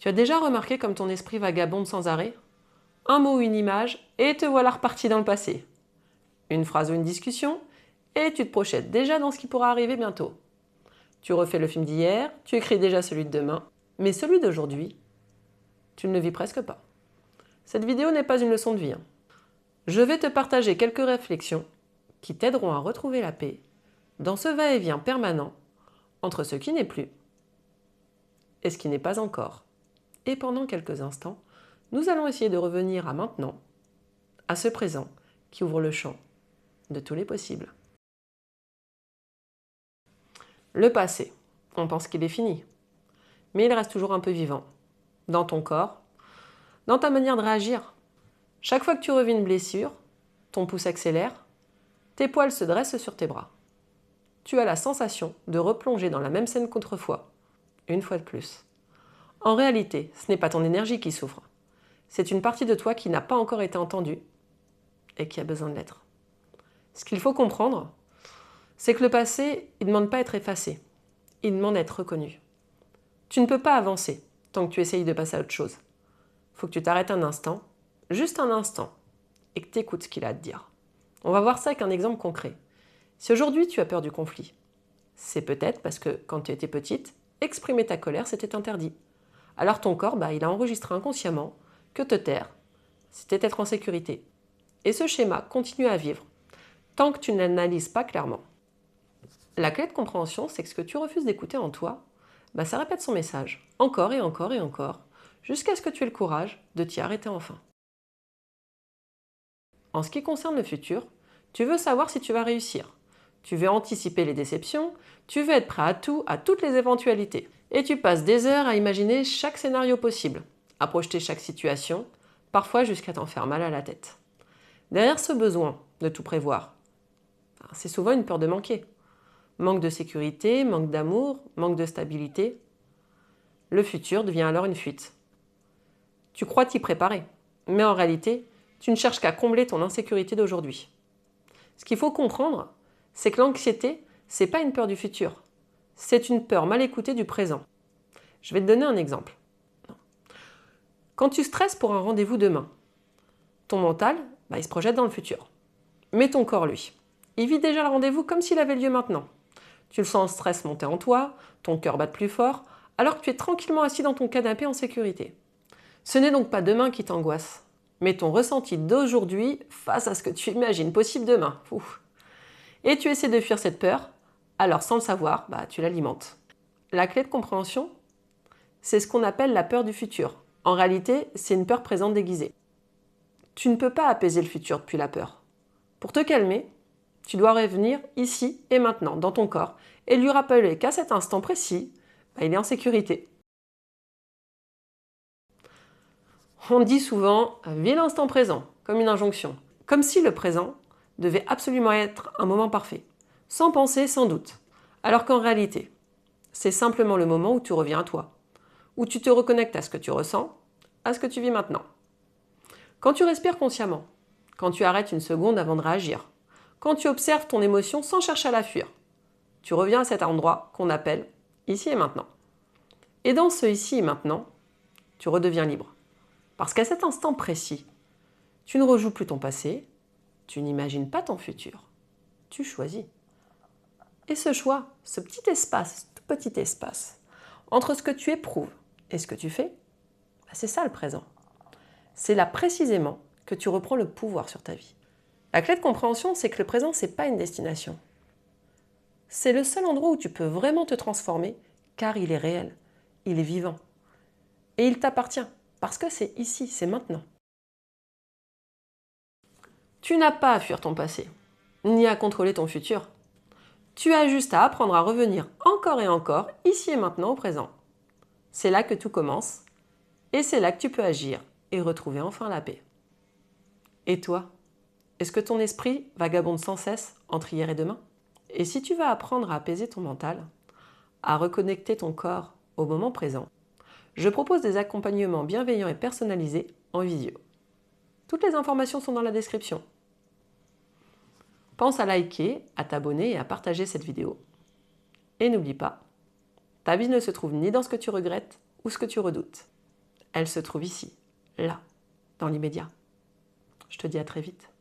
Tu as déjà remarqué comme ton esprit vagabonde sans arrêt? Un mot ou une image, et te voilà reparti dans le passé. Une phrase ou une discussion, et tu te projettes déjà dans ce qui pourra arriver bientôt. Tu refais le film d'hier, tu écris déjà celui de demain, mais celui d'aujourd'hui, tu ne le vis presque pas. Cette vidéo n'est pas une leçon de vie. Je vais te partager quelques réflexions qui t'aideront à retrouver la paix dans ce va-et-vient permanent entre ce qui n'est plus et ce qui n'est pas encore. Et pendant quelques instants, nous allons essayer de revenir à maintenant, à ce présent qui ouvre le champ de tous les possibles. Le passé, on pense qu'il est fini, mais il reste toujours un peu vivant, dans ton corps, dans ta manière de réagir. Chaque fois que tu revis une blessure, ton pouce accélère, tes poils se dressent sur tes bras. Tu as la sensation de replonger dans la même scène qu'autrefois, une fois de plus. En réalité, ce n'est pas ton énergie qui souffre, c'est une partie de toi qui n'a pas encore été entendue et qui a besoin de l'être. Ce qu'il faut comprendre, c'est que le passé, il ne demande pas à être effacé, il demande à être reconnu. Tu ne peux pas avancer tant que tu essayes de passer à autre chose. Il faut que tu t'arrêtes un instant, juste un instant, et que tu écoutes ce qu'il a à te dire. On va voir ça avec un exemple concret. Si aujourd'hui tu as peur du conflit, c'est peut-être parce que quand tu étais petite, exprimer ta colère c'était interdit. Alors ton corps, il a enregistré inconsciemment que te taire, c'était être en sécurité. Et ce schéma continue à vivre tant que tu ne l'analyses pas clairement. La clé de compréhension, c'est que ce que tu refuses d'écouter en toi, ça répète son message, encore et encore et encore, jusqu'à ce que tu aies le courage de t'y arrêter enfin. En ce qui concerne le futur, tu veux savoir si tu vas réussir. Tu veux anticiper les déceptions, tu veux être prêt à tout, à toutes les éventualités. Et tu passes des heures à imaginer chaque scénario possible, à projeter chaque situation, parfois jusqu'à t'en faire mal à la tête. Derrière ce besoin de tout prévoir, c'est souvent une peur de manquer. Manque de sécurité, manque d'amour, manque de stabilité. Le futur devient alors une fuite. Tu crois t'y préparer, mais en réalité, tu ne cherches qu'à combler ton insécurité d'aujourd'hui. Ce qu'il faut comprendre, c'est que l'anxiété, ce n'est pas une peur du futur, c'est une peur mal écoutée du présent. Je vais te donner un exemple. Quand tu stresses pour un rendez-vous demain, ton mental, il se projette dans le futur. Mais ton corps, lui, il vit déjà le rendez-vous comme s'il avait lieu maintenant. Tu le sens stress monter en toi, ton cœur bat plus fort, alors que tu es tranquillement assis dans ton canapé en sécurité. Ce n'est donc pas demain qui t'angoisse, mais ton ressenti d'aujourd'hui face à ce que tu imagines possible demain. Ouf. Et tu essaies de fuir cette peur, alors sans le savoir, tu l'alimentes. La clé de compréhension, c'est ce qu'on appelle la peur du futur. En réalité, c'est une peur présente déguisée. Tu ne peux pas apaiser le futur depuis la peur. Pour te calmer, tu dois revenir ici et maintenant, dans ton corps, et lui rappeler qu'à cet instant précis, il est en sécurité. On dit souvent « vis l'instant présent », comme une injonction. Comme si le présent devait absolument être un moment parfait. Sans penser, sans doute. Alors qu'en réalité, c'est simplement le moment où tu reviens à toi. Où tu te reconnectes à ce que tu ressens, à ce que tu vis maintenant. Quand tu respires consciemment, quand tu arrêtes une seconde avant de réagir, quand tu observes ton émotion sans chercher à la fuir, tu reviens à cet endroit qu'on appelle ici et maintenant. Et dans ce ici et maintenant, tu redeviens libre. Parce qu'à cet instant précis, tu ne rejoues plus ton passé, tu n'imagines pas ton futur, tu choisis. Et ce choix, ce petit espace, tout petit espace, entre ce que tu éprouves et ce que tu fais, c'est ça le présent. C'est là précisément que tu reprends le pouvoir sur ta vie. La clé de compréhension, c'est que le présent, ce n'est pas une destination. C'est le seul endroit où tu peux vraiment te transformer, car il est réel, il est vivant. Et il t'appartient, parce que c'est ici, c'est maintenant. Tu n'as pas à fuir ton passé, ni à contrôler ton futur. Tu as juste à apprendre à revenir encore et encore, ici et maintenant au présent. C'est là que tout commence, et c'est là que tu peux agir et retrouver enfin la paix. Et toi, est-ce que ton esprit vagabonde sans cesse entre hier et demain? Et si tu vas apprendre à apaiser ton mental, à reconnecter ton corps au moment présent, je propose des accompagnements bienveillants et personnalisés en visio. Toutes les informations sont dans la description. Pense à liker, à t'abonner et à partager cette vidéo. Et n'oublie pas, ta vie ne se trouve ni dans ce que tu regrettes ou ce que tu redoutes. elle se trouve ici, là, dans l'immédiat. Je te dis à très vite.